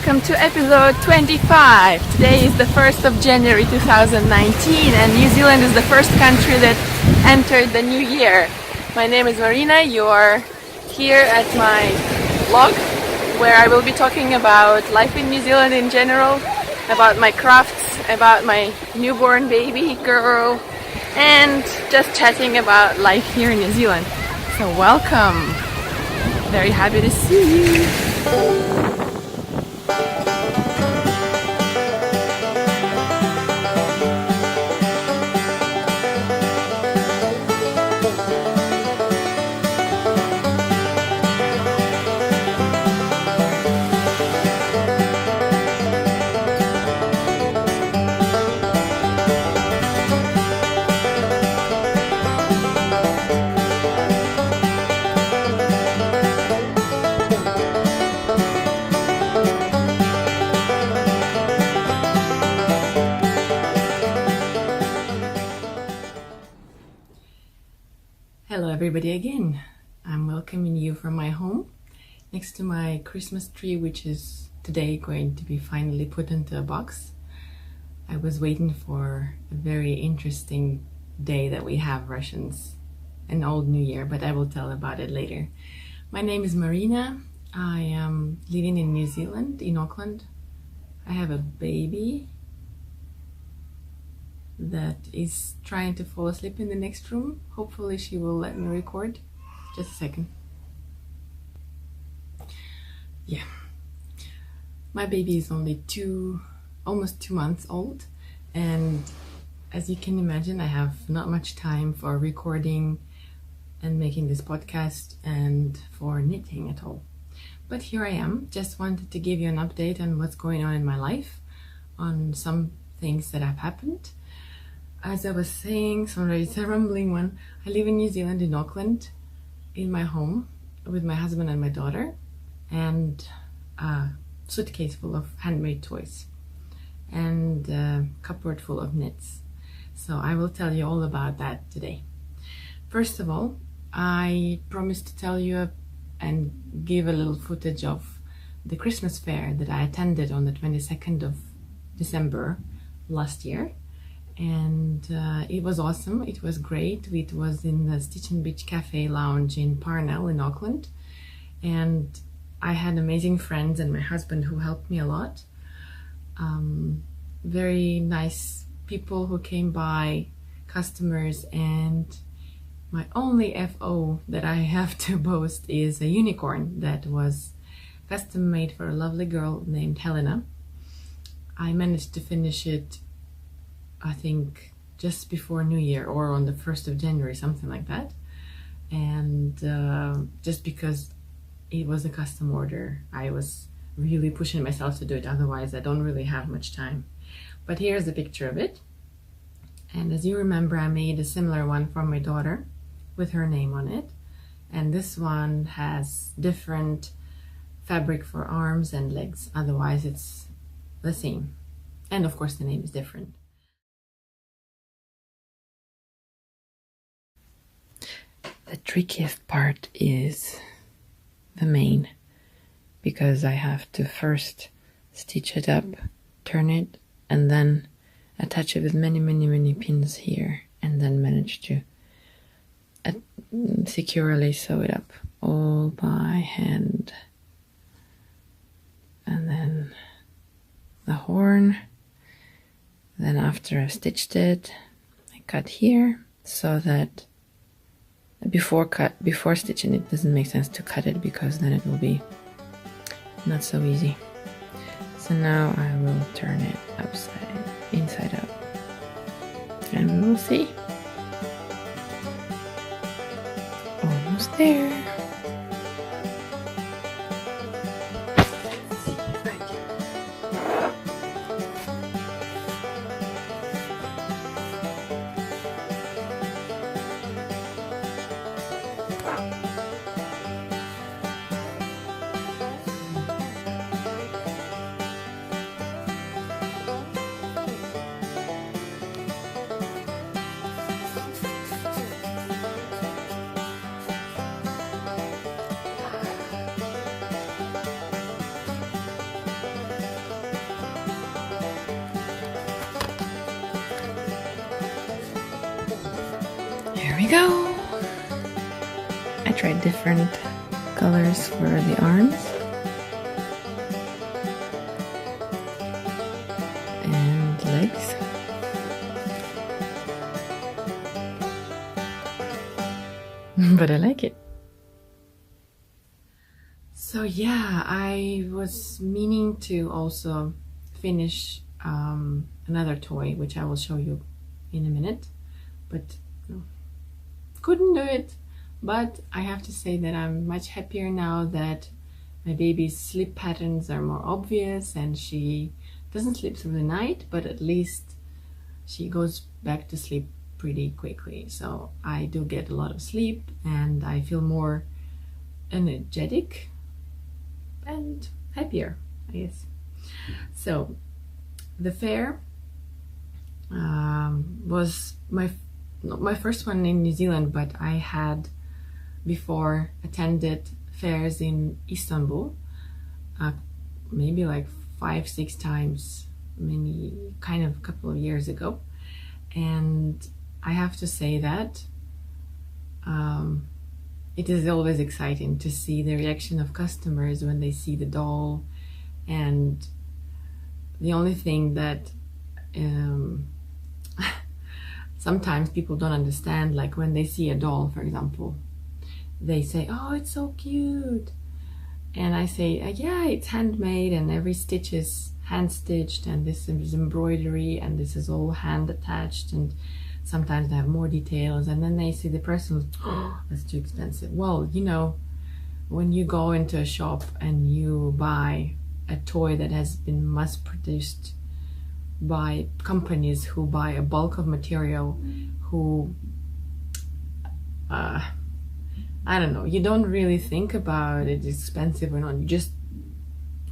welcome to episode 25. Today is the 1st of January 2019 and New Zealand is the first country that entered the new year. My name is Marina, you are here at my vlog where I will be talking about life in New Zealand in general, about my crafts, about my newborn baby girl, and just chatting about life here in New Zealand. So welcome! Very happy to see you! Hello everybody again. I'm welcoming you from my home next to my Christmas tree, which is today going to be finally put into a box. I was waiting for a very interesting day that we have Russians, an old new year, but I will tell about it later. My name is Marina. I am living in New Zealand, in Auckland. I have a baby that is trying to fall asleep in the next room. Hopefully she will let me record. Just a second. Yeah. My baby is only almost 2 months old, and as you can imagine, I have not much time for recording and making this podcast and for knitting at all. But here I am. Just wanted to give you an update on what's going on in my life, on some things that have happened. As I was saying, sorry, it's a rumbling one. I live in New Zealand, in Auckland, in my home with my husband and my daughter, and a suitcase full of handmade toys and a cupboard full of knits. So I will tell you all about that today. First of all, I promised to tell you and give a little footage of the Christmas fair that I attended on the 22nd of December last year. And it was awesome. It was great. It was in the Stitch and Beach Cafe Lounge in Parnell in Auckland, and I had amazing friends and my husband who helped me a lot. Very nice people who came by, customers, and my only FO that I have to boast is a unicorn that was custom made for a lovely girl named Helena. I managed to finish it, I think, just before New Year or on the 1st of January, something like that. And just because it was a custom order, I was really pushing myself to do it. Otherwise, I don't really have much time. But here's a picture of it. And as you remember, I made a similar one for my daughter with her name on it. And this one has different fabric for arms and legs. Otherwise, it's the same. And of course, the name is different. The trickiest part is the mane, because I have to first stitch it up, turn it, and then attach it with many pins here, and then manage to securely sew it up all by hand. And then the horn. Then after I've stitched it, I cut here so that before stitching it doesn't make sense to cut it, because then it will be not so easy. So now I will turn it inside out, and we will see. Almost there. Let's see if I can. Here we go. I tried different colors for the arms and legs. But I like it. So yeah, I was meaning to also finish another toy, which I will show you in a minute, but couldn't do it. But I have to say that I'm much happier now that my baby's sleep patterns are more obvious, and she doesn't sleep through the night, but at least she goes back to sleep pretty quickly. So I do get a lot of sleep and I feel more energetic and happier, I guess. So the fair was my first one in New Zealand, but I had before attended fairs in Istanbul, maybe like 5-6 times, couple of years ago. And I have to say that it is always exciting to see the reaction of customers when they see the doll. And the only thing that sometimes people don't understand, like when they see a doll, for example, they say, "Oh, it's so cute." And I say, "Yeah, it's handmade and every stitch is hand stitched, and this is embroidery, and this is all hand attached, and sometimes they have more details." And then they see the person, "Oh, that's too expensive." Well, you know, when you go into a shop and you buy a toy that has been mass produced by companies who buy a bulk of material, who I don't know, you don't really think about it's expensive or not, you just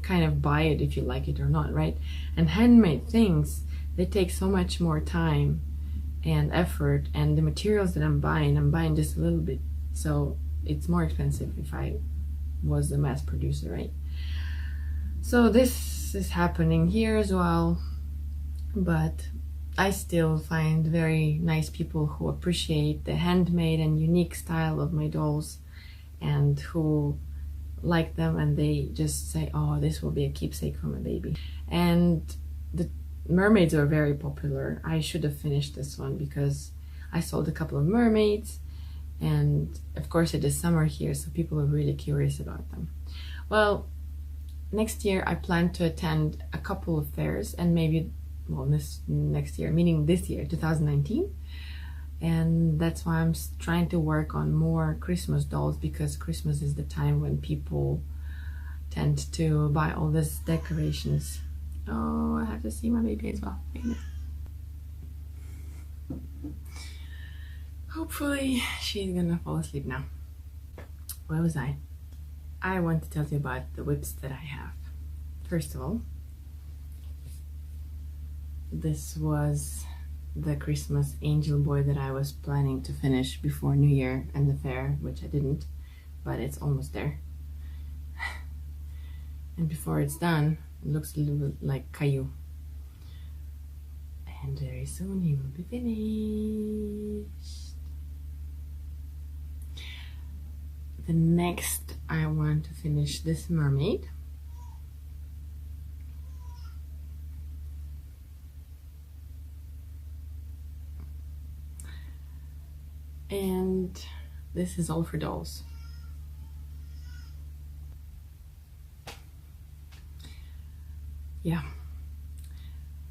kind of buy it if you like it or not, right? And handmade things, they take so much more time and effort, and the materials that I'm buying just a little bit, so it's more expensive if I was a mass producer, right? So this is happening here as well, but I still find very nice people who appreciate the handmade and unique style of my dolls, and who like them, and they just say, "Oh, this will be a keepsake for my baby." And the mermaids are very popular. I should have finished this one because I sold a couple of mermaids, and of course it is summer here, so people are really curious about them. Well, next year I plan to attend a couple of fairs, and maybe, well, next year, meaning this year, 2019. And that's why I'm trying to work on more Christmas dolls, because Christmas is the time when people tend to buy all these decorations. Oh, I have to see my baby as well. Hopefully she's gonna fall asleep now. Where was I? I want to tell you about the whips that I have. First of all, this was the Christmas angel boy that I was planning to finish before New Year and the fair, which I didn't, but it's almost there. And before it's done, it looks a little bit like Caillou. And very soon he will be finished. The next, I want to finish this mermaid. And this is all for dolls. Yeah,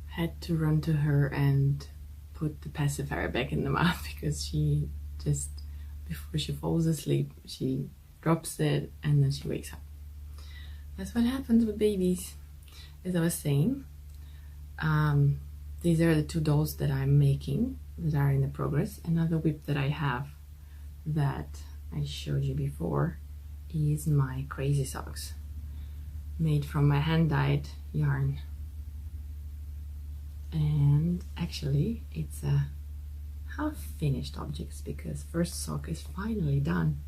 had to run to her and put the pacifier back in the mouth, because she just, before she falls asleep, she drops it and then she wakes up. That's what happens with babies. As I was saying, these are the 2 dolls that I'm making that are in the progress. Another whip that I have that I showed you before is my Crazy Socks, made from my hand-dyed yarn. And actually it's a half-finished object, because first sock is finally done.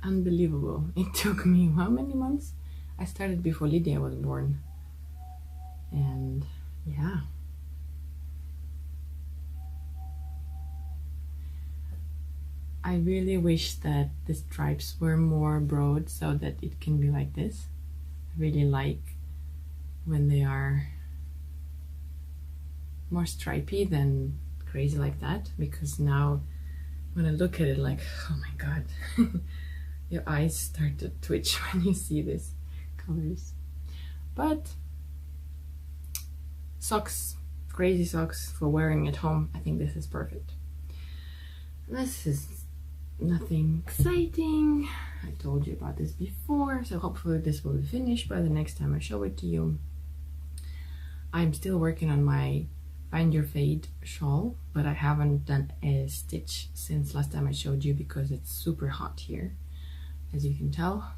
Unbelievable. It took me how many months? I started before Lydia was born. And yeah, I really wish that the stripes were more broad so that it can be like this. I really like when they are more stripy than crazy like that, because now when I look at it, like, oh my god, your eyes start to twitch when you see these colors. But socks, crazy socks for wearing at home, I think this is perfect. This is nothing exciting. I told you about this before, so hopefully this will be finished by the next time I show it to you. I'm still working on my Find Your Fade shawl, but I haven't done a stitch since last time I showed you because it's super hot here, as you can tell.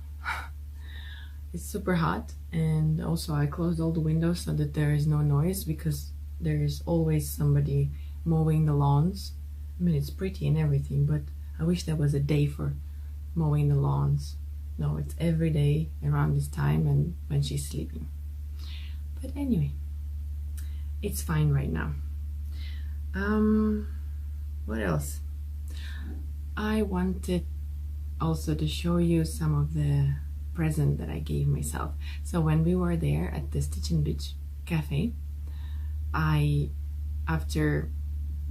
It's super hot, and also I closed all the windows so that there is no noise, because there is always somebody mowing the lawns. I mean, it's pretty and everything, but I wish there was a day for mowing the lawns. No, it's every day around this time and when she's sleeping. But anyway, it's fine right now. What else? I wanted also to show you some of the present that I gave myself. So when we were there at the Stitch and Bitch cafe, after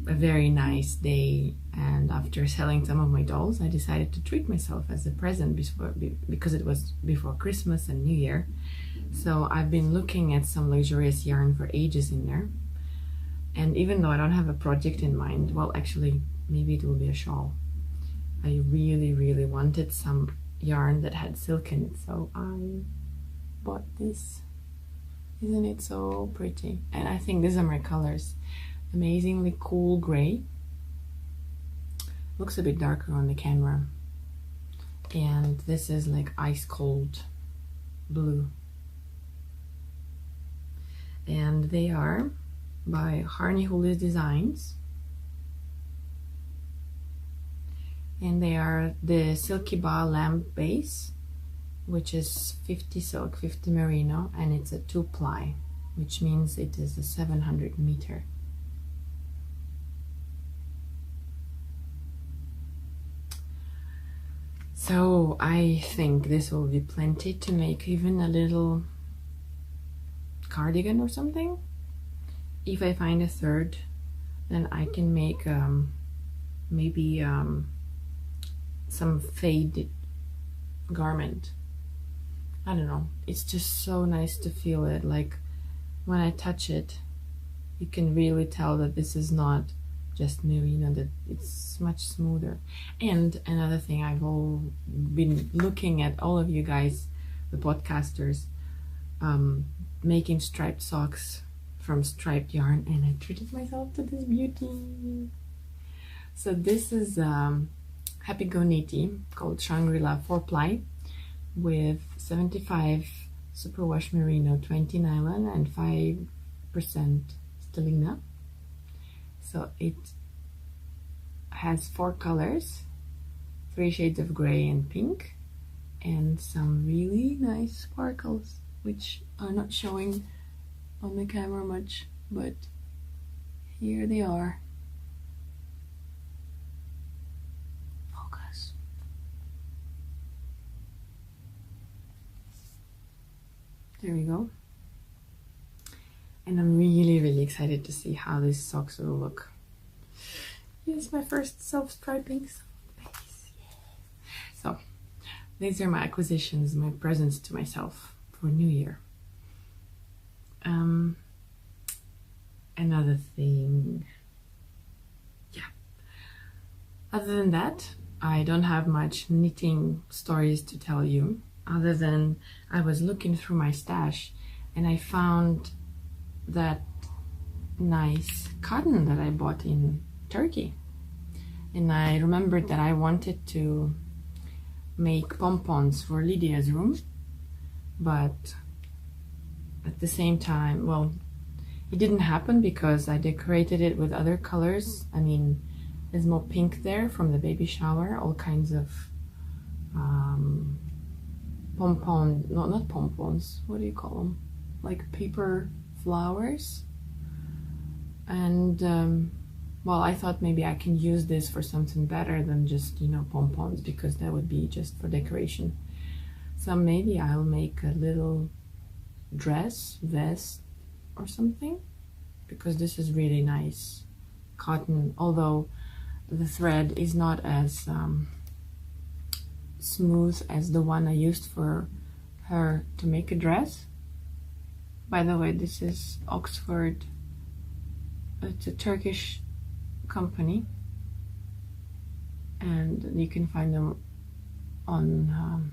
a very nice day and after selling some of my dolls, I decided to treat myself as a present because it was before Christmas and New Year. So I've been looking at some luxurious yarn for ages in there, and even though I don't have a project in mind, well, actually maybe it will be a shawl. I really wanted some yarn that had silk in it, so I bought this. Isn't it so pretty? And I think these are my colors. Amazingly cool gray. Looks a bit darker on the camera. And this is like ice cold blue. And they are by Harney Hooley's Designs. And they are the Silky Bar Lamb base, which is 50 silk, 50 merino, and it's a 2-ply, which means it is a 700 meter. So I think this will be plenty to make even a little cardigan or something. If I find a third, then I can make maybe some faded garment. I don't know, it's just so nice to feel it. Like when I touch it, you can really tell that this is not just merino, that it's much smoother. And another thing, I've been looking at all of you guys, the podcasters, making striped socks from striped yarn, and I treated myself to this beauty. So this is Happy Go Nitty, called Shangri-La 4-ply, with 75 superwash merino, 20 nylon, and 5% stellina. So it has 4 colors, 3 shades of gray and pink, and some really nice sparkles, which are not showing on the camera much, but here they are. Focus. There we go. And I'm really excited to see how these socks will look. Here's my first self-striping face. Yeah. So these are my acquisitions, my presents to myself for New Year. Another thing, yeah. Other than that, I don't have much knitting stories to tell you, other than I was looking through my stash and I found that nice cotton that I bought in Turkey, and I remembered that I wanted to make pompons for Lydia's room, but at the same time, well, it didn't happen because I decorated it with other colors. I mean, there's more pink there from the baby shower, all kinds of pompons, not pompons, what do you call them, like paper flowers, and well, I thought maybe I can use this for something better than just, you know, pom-poms, because that would be just for decoration. So maybe I'll make a little dress, vest or something, because this is really nice cotton, although the thread is not as smooth as the one I used for her to make a dress. By the way, this is Oxford. It's a Turkish company, and you can find them on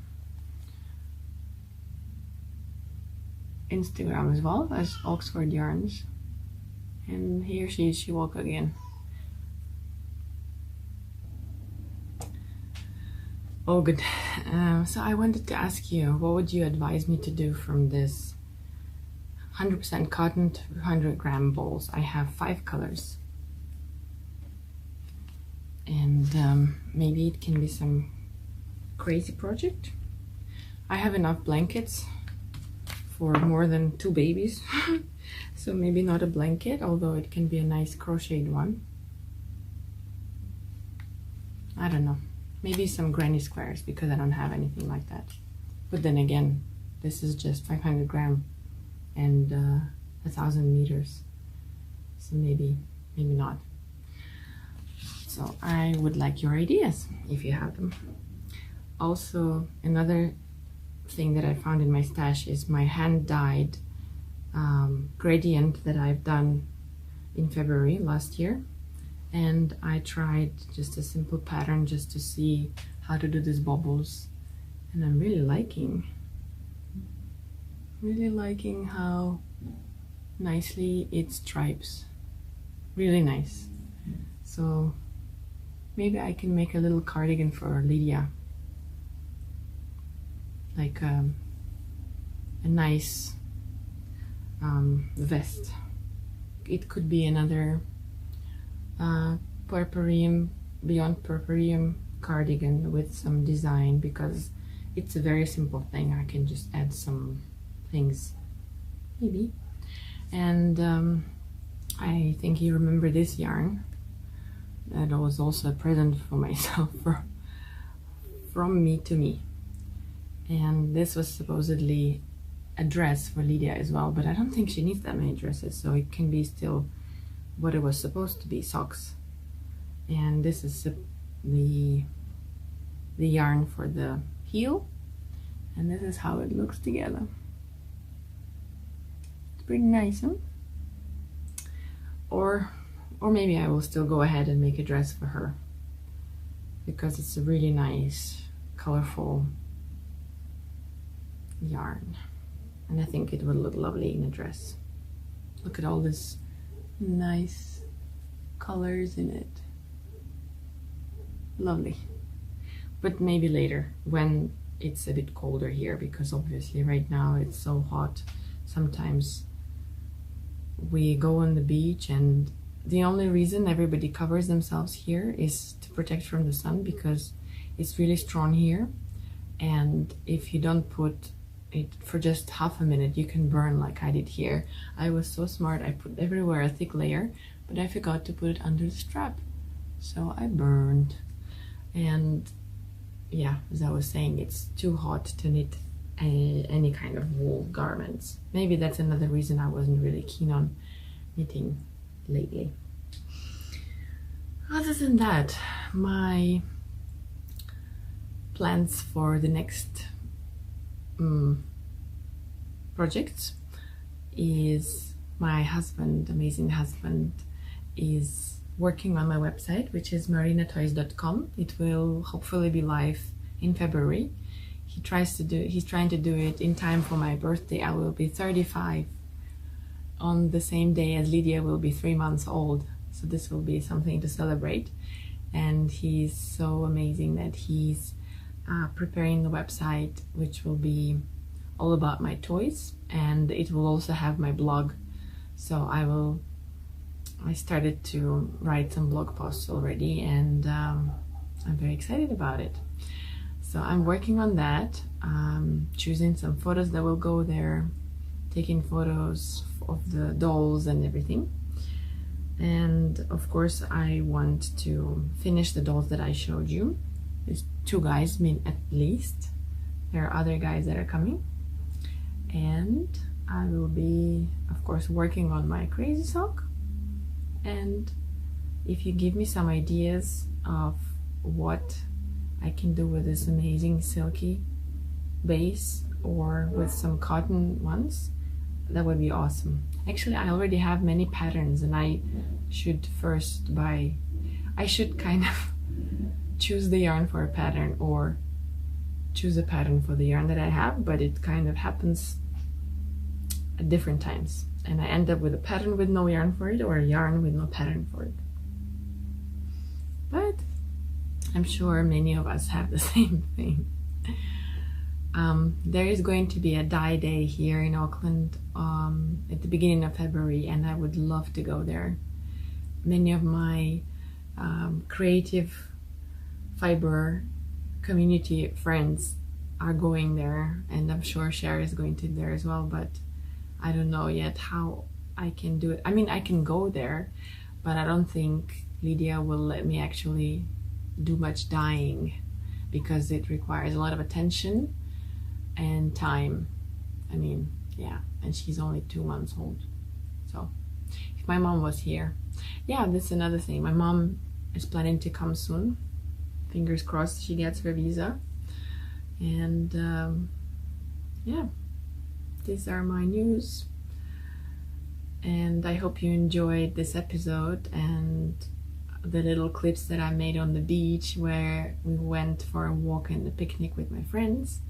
Instagram as well as Oxford Yarns. And here she woke again. Oh, good. So I wanted to ask you, what would you advise me to do from this 100% cotton 200-gram balls? I have 5 colors, and maybe it can be some crazy project. I have enough blankets for more than 2 babies, so maybe not a blanket, although it can be a nice crocheted one. I don't know. Maybe some granny squares, because I don't have anything like that. But then again, this is just 500 gram and 1,000 meters. So maybe not. So I would like your ideas if you have them. Also, another thing that I found in my stash is my hand-dyed gradient that I've done in February last year. And I tried just a simple pattern just to see how to do these bubbles, and I'm really liking how nicely it stripes. Really nice. So maybe I can make a little cardigan for Lydia, like a nice vest. It could be another purpurium, beyond purpurium cardigan with some design, because it's a very simple thing. I can just add some things maybe. And I think you remember this yarn that was also a present for myself from me to me, and this was supposedly a dress for Lydia as well, but I don't think she needs that many dresses, so it can be still what it was supposed to be, socks. And this is the yarn for the heel, and this is how it looks together. It's pretty nice, huh? Or maybe I will still go ahead and make a dress for her, because it's a really nice colorful yarn, and I think it would look lovely in a dress. Look at all this nice colors in it. Lovely. But maybe later, when it's a bit colder here, because obviously right now it's so hot. Sometimes we go on the beach, and the only reason everybody covers themselves here is to protect from the sun, because it's really strong here, and if you don't put it for just half a minute, you can burn like I did here. I was so smart, I put everywhere a thick layer, but I forgot to put it under the strap, so I burned. And yeah, as I was saying, it's too hot to knit any kind of wool garments. Maybe that's another reason I wasn't really keen on knitting lately. Other than that, my plans for the next projects is my husband, amazing husband, is working on my website, which is marinatoys.com. It will hopefully be live in February. He's trying to do it in time for my birthday. I will be 35 on the same day as Lydia will be 3 months old. So this will be something to celebrate. And he's so amazing that he's preparing the website, which will be all about my toys, and it will also have my blog. So I started to write some blog posts already, and I'm very excited about it. So I'm working on that, choosing some photos that will go there, taking photos of the dolls and everything. And of course I want to finish the dolls that I showed you. There's 2 guys, I mean, at least. There are other guys that are coming. And I will be, of course, working on my crazy sock. And if you give me some ideas of what I can do with this amazing silky base or with some cotton ones, that would be awesome. Actually, I already have many patterns, and I should first buy, I should kind of choose the yarn for a pattern or choose a pattern for the yarn that I have, but it kind of happens at different times, and I end up with a pattern with no yarn for it or a yarn with no pattern for it. But I'm sure many of us have the same thing. There is going to be a dye day here in Auckland at the beginning of February, and I would love to go there. Many of my creative fiber community friends are going there, and I'm sure Cher is going to there as well, but I don't know yet how I can do it. I mean, I can go there, but I don't think Lydia will let me actually do much dyeing because it requires a lot of attention and time. I mean, yeah, and she's only 2 months old. So if my mom was here, yeah, that's another thing. My mom is planning to come soon. Fingers crossed she gets her visa. And yeah, these are my news. And I hope you enjoyed this episode and the little clips that I made on the beach where we went for a walk and a picnic with my friends.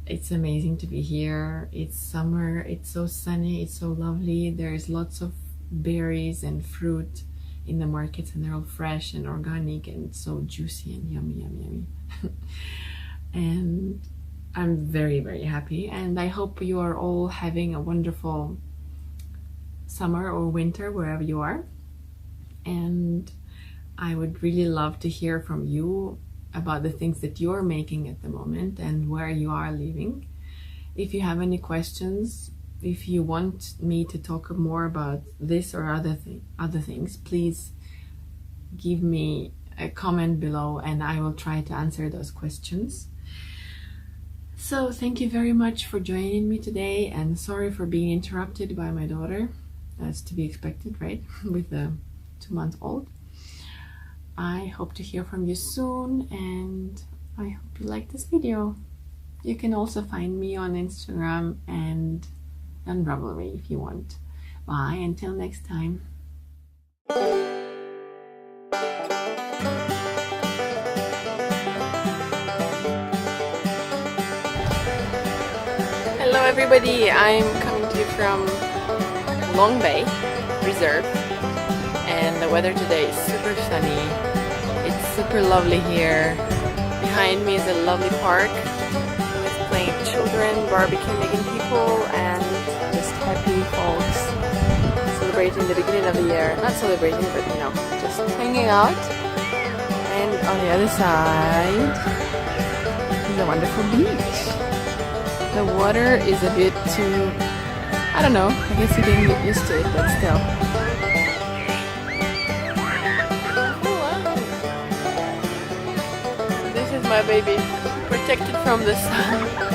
It's amazing to be here. It's summer, it's so sunny, it's so lovely. There's lots of berries and fruit in the markets, and they're all fresh and organic and so juicy and yummy, yummy, yummy. And I'm very, very happy, and I hope you are all having a wonderful summer or winter wherever you are. And I would really love to hear from you about the things that you're making at the moment and where you are living. If you have any questions, if you want me to talk more about this or other things, please give me a comment below and I will try to answer those questions. So thank you very much for joining me today, and sorry for being interrupted by my daughter. That's to be expected, right? With a 2-month-old. I hope to hear from you soon, and I hope you like this video. You can also find me on Instagram and on Ravelry if you want. Bye, until next time. Hello everybody, I'm coming to you from Long Bay Reserve, and the weather today is super sunny. It's super lovely here. Behind me is a lovely park with playing children, barbecue making people, and just happy folks celebrating the beginning of the year. Not celebrating, but you know, just hanging out. And on the other side is a wonderful beach. The water is a bit too, I don't know, I guess you didn't get used to it, but still. Oh, wow. This is my baby, protected from the sun.